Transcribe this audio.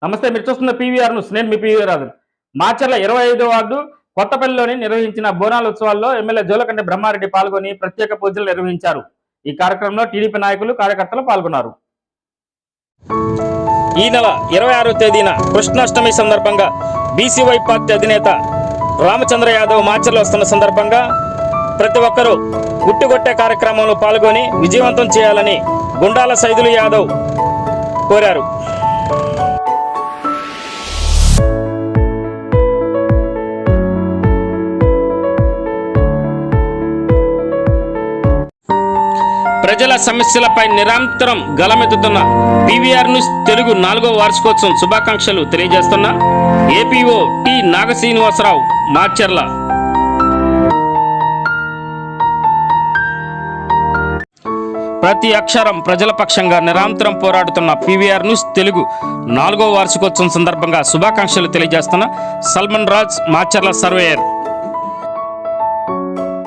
నమస్తే, మీరు చూస్తున్న పీవీఆర్ న్యూస్. నేను మీ పీవీఆర్ రాజు. మాచర్ల 25వ వార్డు కొత్తపల్లిలోని నిర్వహించిన బోనాల ఉత్సవాల్లో ఎమ్మెల్యే జోలకంటి బ్రహ్మారెడ్డి పాల్గొని ప్రత్యేక పూజలు నిర్వహించారు. ఈ కార్యక్రమంలో టీడీపీ నాయకులు, కార్యకర్తలు పాల్గొన్నారు. ఈ నెల 26వ తేదీన కృష్ణాష్టమి సందర్భంగా బీసీవై పార్టీ అధినేత రామచంద్ర యాదవ్ మాచర్ల వస్తున్న సందర్భంగా ప్రతి ఒక్కరూ ఉట్టిగొట్టే కార్యక్రమంలో పాల్గొని విజయవంతం చేయాలని గుండాల సైదులు యాదవ్ కోరారు. ప్రజల సమస్యలపై నిరంతరం గలమెత్తుతున్న పీవీఆర్ న్యూస్ తెలుగు 4వ వార్షికోత్సవం శుభాకాంక్షలు తెలియజేస్తున్న ఏపీఓ టి నాగశ్రీనివాసరావు, మాచర్ల. ప్రతి అక్షరం ప్రజల పక్షంగా నిరంతరం పోరాడుతున్న పీవీఆర్ న్యూస్ తెలుగు 4వ వార్షికోత్సవం సందర్భంగా శుభాకాంక్షలు తెలియజేస్తున్న సల్మాన్ రాజ్, మాచర్ల సర్వేయర్.